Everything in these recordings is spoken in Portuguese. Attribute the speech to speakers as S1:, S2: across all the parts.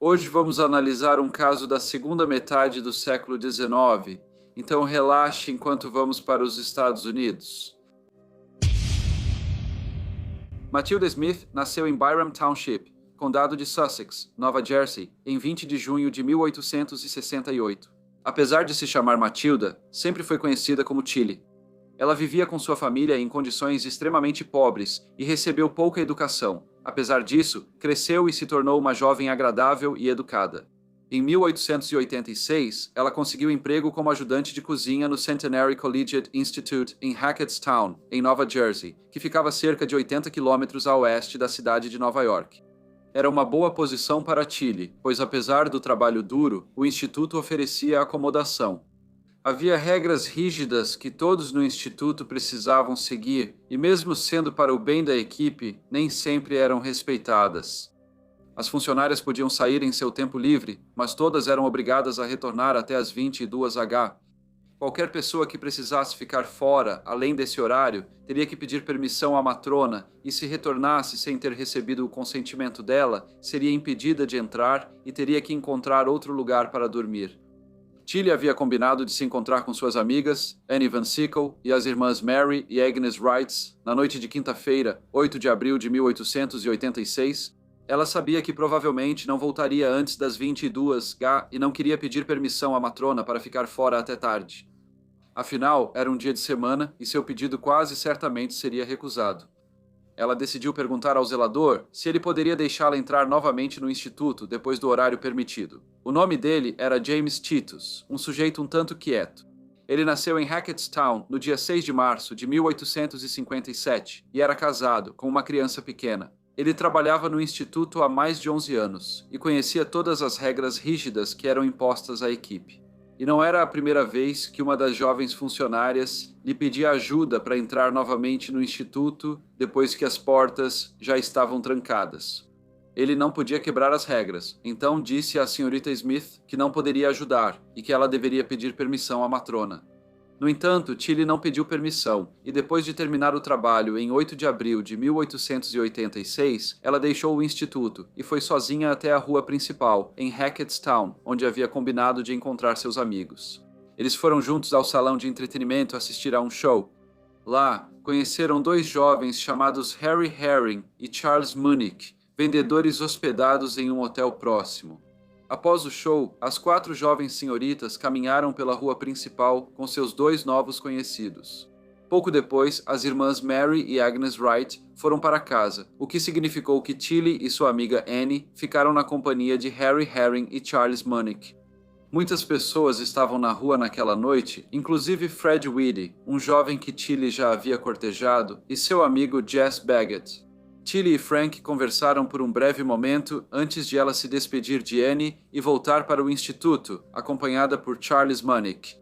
S1: Hoje vamos analisar um caso da segunda metade do século XIX, então relaxe enquanto vamos para os Estados Unidos. Matilda Smith nasceu em Byram Township, condado de Sussex, Nova Jersey, em 20 de junho de 1868. Apesar de se chamar Matilda, sempre foi conhecida como Tilly. Ela vivia com sua família em condições extremamente pobres e recebeu pouca educação. Apesar disso, cresceu e se tornou uma jovem agradável e educada. Em 1886, ela conseguiu emprego como ajudante de cozinha no Centenary Collegiate Institute em Hackettstown, em Nova Jersey, que ficava a cerca de 80 quilômetros a oeste da cidade de Nova York. Era uma boa posição para Tilly, pois apesar do trabalho duro, o instituto oferecia acomodação. Havia regras rígidas que todos no instituto precisavam seguir, e mesmo sendo para o bem da equipe, nem sempre eram respeitadas. As funcionárias podiam sair em seu tempo livre, mas todas eram obrigadas a retornar até as 22h. Qualquer pessoa que precisasse ficar fora, além desse horário, teria que pedir permissão à matrona, e se retornasse sem ter recebido o consentimento dela, seria impedida de entrar e teria que encontrar outro lugar para dormir. Tilly havia combinado de se encontrar com suas amigas, Annie Van Sickle e as irmãs Mary e Agnes Wrights, na noite de quinta-feira, 8 de abril de 1886. Ela sabia que provavelmente não voltaria antes das 22h e não queria pedir permissão à matrona para ficar fora até tarde. Afinal, era um dia de semana e seu pedido quase certamente seria recusado. Ela decidiu perguntar ao zelador se ele poderia deixá-la entrar novamente no instituto depois do horário permitido. O nome dele era James Titus, um sujeito um tanto quieto. Ele nasceu em Hackettstown no dia 6 de março de 1857 e era casado, com uma criança pequena. Ele trabalhava no instituto há mais de 11 anos e conhecia todas as regras rígidas que eram impostas à equipe. E não era a primeira vez que uma das jovens funcionárias lhe pedia ajuda para entrar novamente no instituto depois que as portas já estavam trancadas. Ele não podia quebrar as regras, então disse à senhorita Smith que não poderia ajudar e que ela deveria pedir permissão à matrona. No entanto, Tilly não pediu permissão, e depois de terminar o trabalho em 8 de abril de 1886, ela deixou o instituto e foi sozinha até a rua principal, em Hackettstown, onde havia combinado de encontrar seus amigos. Eles foram juntos ao salão de entretenimento assistir a um show. Lá, conheceram dois jovens chamados Harry Herring e Charles Munick, vendedores hospedados em um hotel próximo. Após o show, as 4 jovens senhoritas caminharam pela rua principal com seus 2 novos conhecidos. Pouco depois, as irmãs Mary e Agnes Wright foram para casa, o que significou que Tilly e sua amiga Annie ficaram na companhia de Harry Herring e Charles Munick. Muitas pessoas estavam na rua naquela noite, inclusive Fred Weedy, um jovem que Tilly já havia cortejado, e seu amigo Jess Baggett. Tilly e Frank conversaram por um breve momento antes de ela se despedir de Annie e voltar para o instituto, acompanhada por Charles Munick.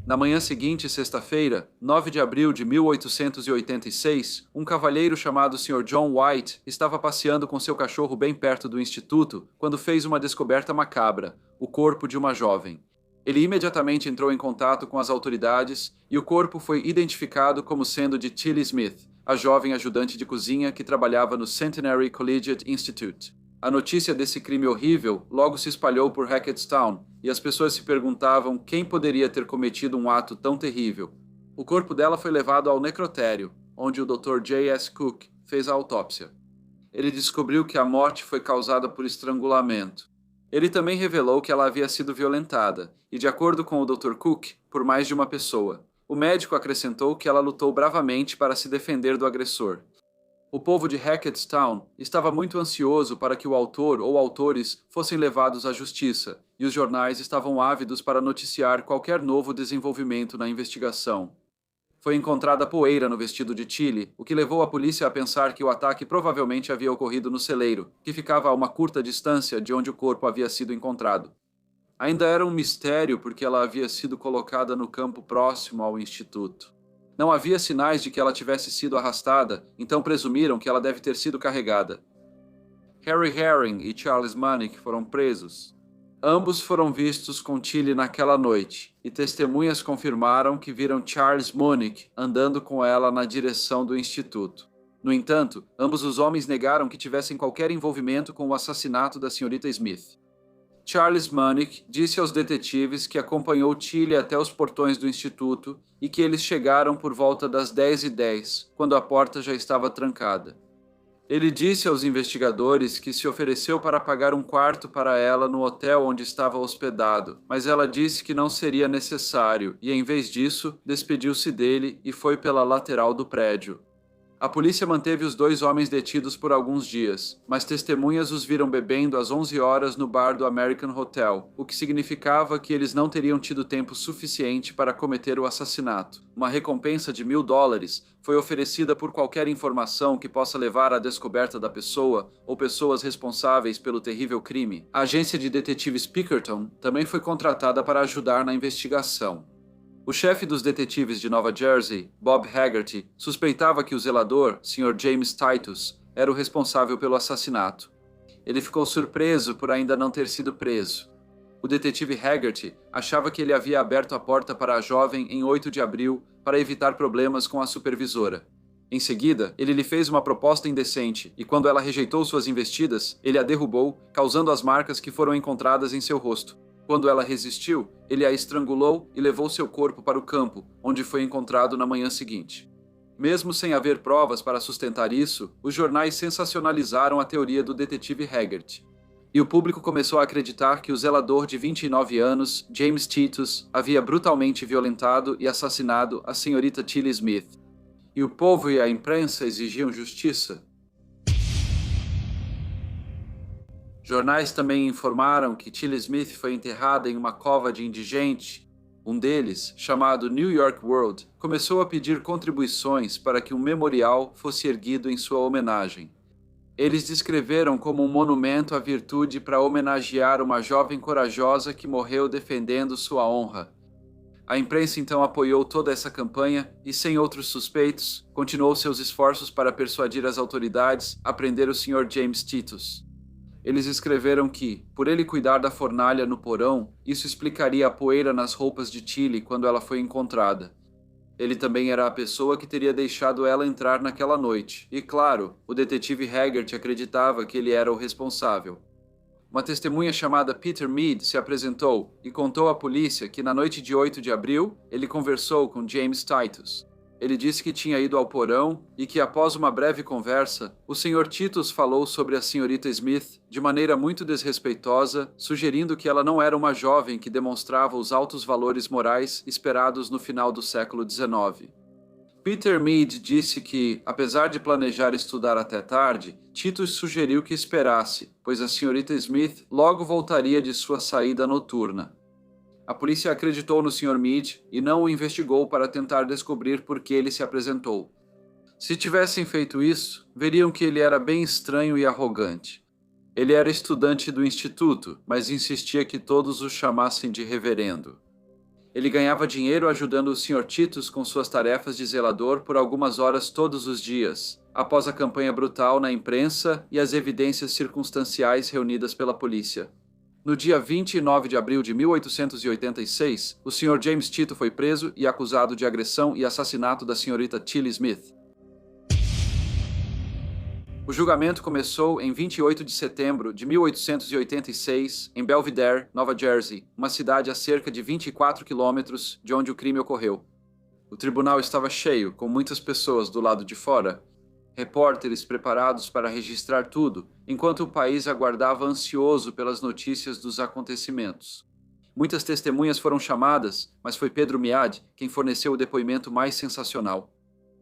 S1: Na manhã seguinte, sexta-feira, 9 de abril de 1886, um cavalheiro chamado Sr. John White estava passeando com seu cachorro bem perto do instituto quando fez uma descoberta macabra, o corpo de uma jovem. Ele imediatamente entrou em contato com as autoridades e o corpo foi identificado como sendo de Tilly Smith, a jovem ajudante de cozinha que trabalhava no Centenary Collegiate Institute. A notícia desse crime horrível logo se espalhou por Hackettstown e as pessoas se perguntavam quem poderia ter cometido um ato tão terrível. O corpo dela foi levado ao necrotério, onde o Dr. J.S. Cook fez a autópsia. Ele descobriu que a morte foi causada por estrangulamento. Ele também revelou que ela havia sido violentada, e de acordo com o Dr. Cook, por mais de uma pessoa. O médico acrescentou que ela lutou bravamente para se defender do agressor. O povo de Hackettstown estava muito ansioso para que o autor ou autores fossem levados à justiça, e os jornais estavam ávidos para noticiar qualquer novo desenvolvimento na investigação. Foi encontrada poeira no vestido de Tilly, o que levou a polícia a pensar que o ataque provavelmente havia ocorrido no celeiro, que ficava a uma curta distância de onde o corpo havia sido encontrado. Ainda era um mistério porque ela havia sido colocada no campo próximo ao instituto. Não havia sinais de que ela tivesse sido arrastada, então presumiram que ela deve ter sido carregada. Harry Herring e Charles Munick foram presos. Ambos foram vistos com Tilly naquela noite, e testemunhas confirmaram que viram Charles Munick andando com ela na direção do instituto. No entanto, ambos os homens negaram que tivessem qualquer envolvimento com o assassinato da senhorita Smith. Charles Manick disse aos detetives que acompanhou Tilly até os portões do instituto e que eles chegaram por volta das 10h10, quando a porta já estava trancada. Ele disse aos investigadores que se ofereceu para pagar um quarto para ela no hotel onde estava hospedado, mas ela disse que não seria necessário e, em vez disso, despediu-se dele e foi pela lateral do prédio. A polícia manteve os dois homens detidos por alguns dias, mas testemunhas os viram bebendo às 11 horas no bar do American Hotel, o que significava que eles não teriam tido tempo suficiente para cometer o assassinato. Uma recompensa de $1.000 foi oferecida por qualquer informação que possa levar à descoberta da pessoa ou pessoas responsáveis pelo terrível crime. A agência de detetives Pinkerton também foi contratada para ajudar na investigação. O chefe dos detetives de Nova Jersey, Bob Haggerty, suspeitava que o zelador, Sr. James Titus, era o responsável pelo assassinato. Ele ficou surpreso por ainda não ter sido preso. O detetive Haggerty achava que ele havia aberto a porta para a jovem em 8 de abril para evitar problemas com a supervisora. Em seguida, ele lhe fez uma proposta indecente e, quando ela rejeitou suas investidas, ele a derrubou, causando as marcas que foram encontradas em seu rosto. Quando ela resistiu, ele a estrangulou e levou seu corpo para o campo, onde foi encontrado na manhã seguinte. Mesmo sem haver provas para sustentar isso, os jornais sensacionalizaram a teoria do detetive Haggerty. E o público começou a acreditar que o zelador de 29 anos, James Titus, havia brutalmente violentado e assassinado a senhorita Tilly Smith. E o povo e a imprensa exigiam justiça. Jornais também informaram que Tilly Smith foi enterrada em uma cova de indigente. Um deles, chamado New York World, começou a pedir contribuições para que um memorial fosse erguido em sua homenagem. Eles descreveram como um monumento à virtude para homenagear uma jovem corajosa que morreu defendendo sua honra. A imprensa então apoiou toda essa campanha e, sem outros suspeitos, continuou seus esforços para persuadir as autoridades a prender o Sr. James Titus. Eles escreveram que, por ele cuidar da fornalha no porão, isso explicaria a poeira nas roupas de Tilly quando ela foi encontrada. Ele também era a pessoa que teria deixado ela entrar naquela noite, e claro, o detetive Haggerty acreditava que ele era o responsável. Uma testemunha chamada Peter Mead se apresentou e contou à polícia que na noite de 8 de abril, ele conversou com James Titus. Ele disse que tinha ido ao porão e que, após uma breve conversa, o Sr. Titus falou sobre a senhorita Smith de maneira muito desrespeitosa, sugerindo que ela não era uma jovem que demonstrava os altos valores morais esperados no final do século XIX. Peter Mead disse que, apesar de planejar estudar até tarde, Titus sugeriu que esperasse, pois a senhorita Smith logo voltaria de sua saída noturna. A polícia acreditou no Sr. Mead e não o investigou para tentar descobrir por que ele se apresentou. Se tivessem feito isso, veriam que ele era bem estranho e arrogante. Ele era estudante do instituto, mas insistia que todos o chamassem de reverendo. Ele ganhava dinheiro ajudando o Sr. Titus com suas tarefas de zelador por algumas horas todos os dias, após a campanha brutal na imprensa e as evidências circunstanciais reunidas pela polícia. No dia 29 de abril de 1886, o Sr. James Tito foi preso e acusado de agressão e assassinato da senhorita Tilly Smith. O julgamento começou em 28 de setembro de 1886, em Belvidere, Nova Jersey, uma cidade a cerca de 24 quilômetros de onde o crime ocorreu. O tribunal estava cheio, com muitas pessoas do lado de fora. Repórteres preparados para registrar tudo, enquanto o país aguardava ansioso pelas notícias dos acontecimentos. Muitas testemunhas foram chamadas, mas foi Pedro Mead quem forneceu o depoimento mais sensacional.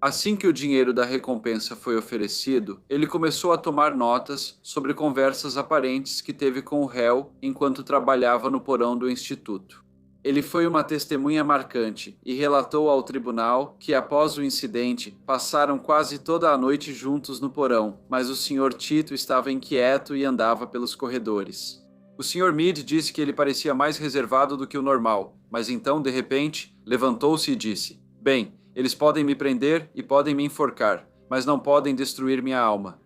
S1: Assim que o dinheiro da recompensa foi oferecido, ele começou a tomar notas sobre conversas aparentes que teve com o réu enquanto trabalhava no porão do instituto. Ele foi uma testemunha marcante e relatou ao tribunal que, após o incidente, passaram quase toda a noite juntos no porão, mas o Sr. Tito estava inquieto e andava pelos corredores. O Sr. Mead disse que ele parecia mais reservado do que o normal, mas então, de repente, levantou-se e disse: "Bem, eles podem me prender e podem me enforcar, mas não podem destruir minha alma."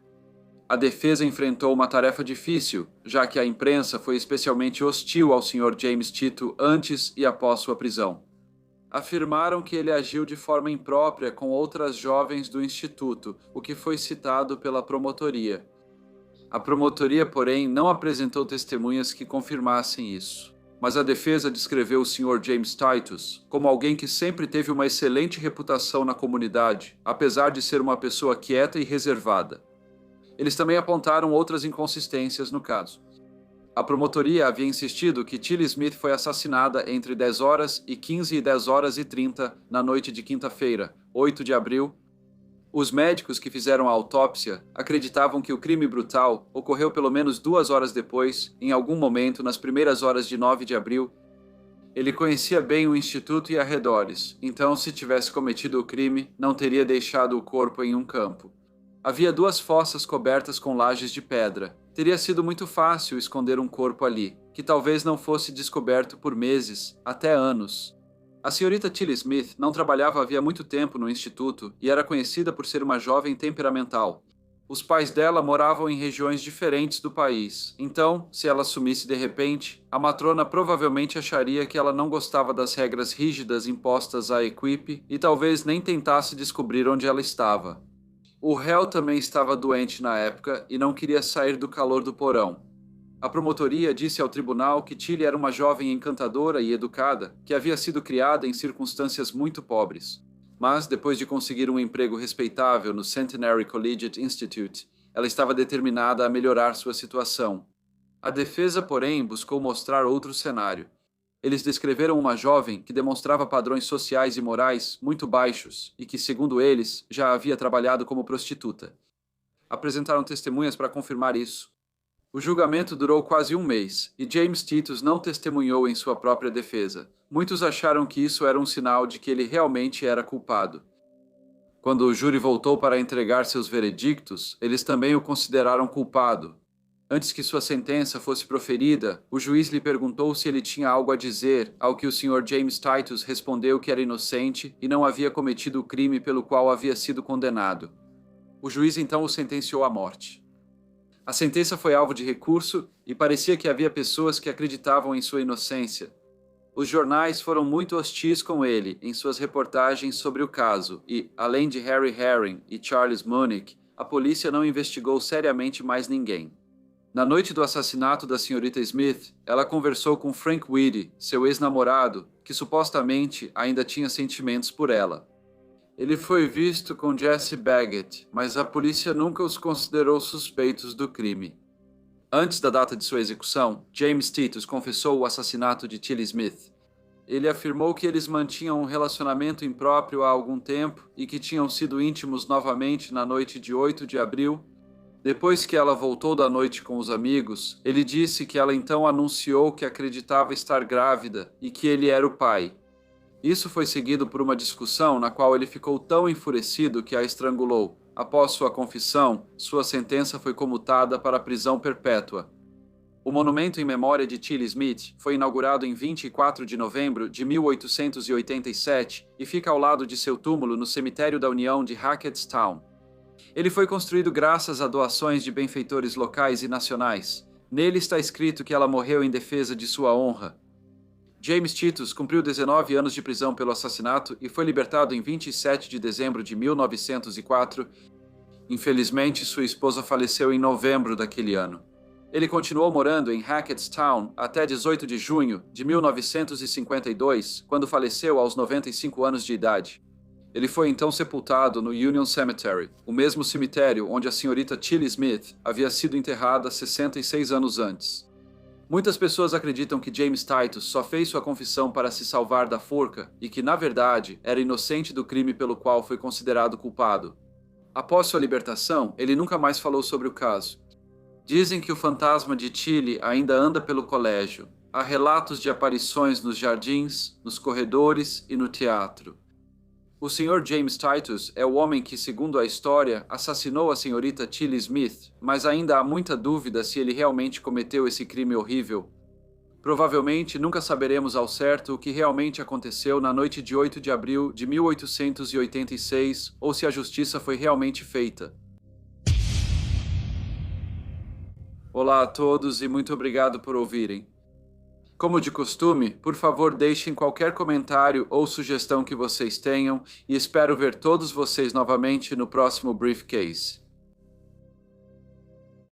S1: A defesa enfrentou uma tarefa difícil, já que a imprensa foi especialmente hostil ao Sr. James Tito antes e após sua prisão. afirmaram que ele agiu de forma imprópria com outras jovens do instituto, o que foi citado pela promotoria. A promotoria, porém, não apresentou testemunhas que confirmassem isso. Mas a defesa descreveu o Sr. James Titus como alguém que sempre teve uma excelente reputação na comunidade, apesar de ser uma pessoa quieta e reservada. Eles também apontaram outras inconsistências no caso. A promotoria havia insistido que Tilly Smith foi assassinada entre 10 horas e 15 e 10 horas e 30 na noite de quinta-feira, 8 de abril. Os médicos que fizeram a autópsia acreditavam que o crime brutal ocorreu pelo menos 2 horas depois, em algum momento nas primeiras horas de 9 de abril. Ele conhecia bem o instituto e arredores, então se tivesse cometido o crime, não teria deixado o corpo em um campo. Havia 2 fossas cobertas com lajes de pedra. Teria sido muito fácil esconder um corpo ali, que talvez não fosse descoberto por meses, até anos. A senhorita Tilly Smith não trabalhava havia muito tempo no instituto e era conhecida por ser uma jovem temperamental. Os pais dela moravam em regiões diferentes do país, então, se ela sumisse de repente, a matrona provavelmente acharia que ela não gostava das regras rígidas impostas à equipe e talvez nem tentasse descobrir onde ela estava. O réu também estava doente na época e não queria sair do calor do porão. A promotoria disse ao tribunal que Tilly era uma jovem encantadora e educada, que havia sido criada em circunstâncias muito pobres. Mas, depois de conseguir um emprego respeitável no Centenary Collegiate Institute, ela estava determinada a melhorar sua situação. A defesa, porém, buscou mostrar outro cenário. Eles descreveram uma jovem que demonstrava padrões sociais e morais muito baixos e que, segundo eles, já havia trabalhado como prostituta. Apresentaram testemunhas para confirmar isso. O julgamento durou quase um mês, e James Titus não testemunhou em sua própria defesa. Muitos acharam que isso era um sinal de que ele realmente era culpado. Quando o júri voltou para entregar seus veredictos, eles também o consideraram culpado. Antes que sua sentença fosse proferida, o juiz lhe perguntou se ele tinha algo a dizer, ao que o Sr. James Titus respondeu que era inocente e não havia cometido o crime pelo qual havia sido condenado. O juiz então o sentenciou à morte. A sentença foi alvo de recurso e parecia que havia pessoas que acreditavam em sua inocência. Os jornais foram muito hostis com ele em suas reportagens sobre o caso e, além de Harry Herring e Charles Munich, a polícia não investigou seriamente mais ninguém. Na noite do assassinato da senhorita Smith, ela conversou com Frank Whitty, seu ex-namorado, que supostamente ainda tinha sentimentos por ela. Ele foi visto com Jesse Baggett, mas a polícia nunca os considerou suspeitos do crime. Antes da data de sua execução, James Titus confessou o assassinato de Tilly Smith. Ele afirmou que eles mantinham um relacionamento impróprio há algum tempo e que tinham sido íntimos novamente na noite de 8 de abril. Depois que ela voltou da noite com os amigos, ele disse que ela então anunciou que acreditava estar grávida e que ele era o pai. Isso foi seguido por uma discussão na qual ele ficou tão enfurecido que a estrangulou. Após sua confissão, sua sentença foi comutada para prisão perpétua. O monumento em memória de Tilly Smith foi inaugurado em 24 de novembro de 1887 e fica ao lado de seu túmulo no cemitério da União de Hackettstown. Ele foi construído graças a doações de benfeitores locais e nacionais. Nele está escrito que ela morreu em defesa de sua honra. James Titus cumpriu 19 anos de prisão pelo assassinato e foi libertado em 27 de dezembro de 1904. Infelizmente, sua esposa faleceu em novembro daquele ano. Ele continuou morando em Hackettstown até 18 de junho de 1952, quando faleceu aos 95 anos de idade. Ele foi então sepultado no Union Cemetery, o mesmo cemitério onde a senhorita Tilly Smith havia sido enterrada 66 anos antes. Muitas pessoas acreditam que James Titus só fez sua confissão para se salvar da forca e que, na verdade, era inocente do crime pelo qual foi considerado culpado. Após sua libertação, ele nunca mais falou sobre o caso. Dizem que o fantasma de Tilly ainda anda pelo colégio. Há relatos de aparições nos jardins, nos corredores e no teatro. O Sr. James Titus é o homem que, segundo a história, assassinou a senhorita Tilly Smith, mas ainda há muita dúvida se ele realmente cometeu esse crime horrível. Provavelmente nunca saberemos ao certo o que realmente aconteceu na noite de 8 de abril de 1886 ou se a justiça foi realmente feita. Olá a todos e muito obrigado por ouvirem. Como de costume, por favor deixem qualquer comentário ou sugestão que vocês tenham e espero ver todos vocês novamente no próximo Briefcase.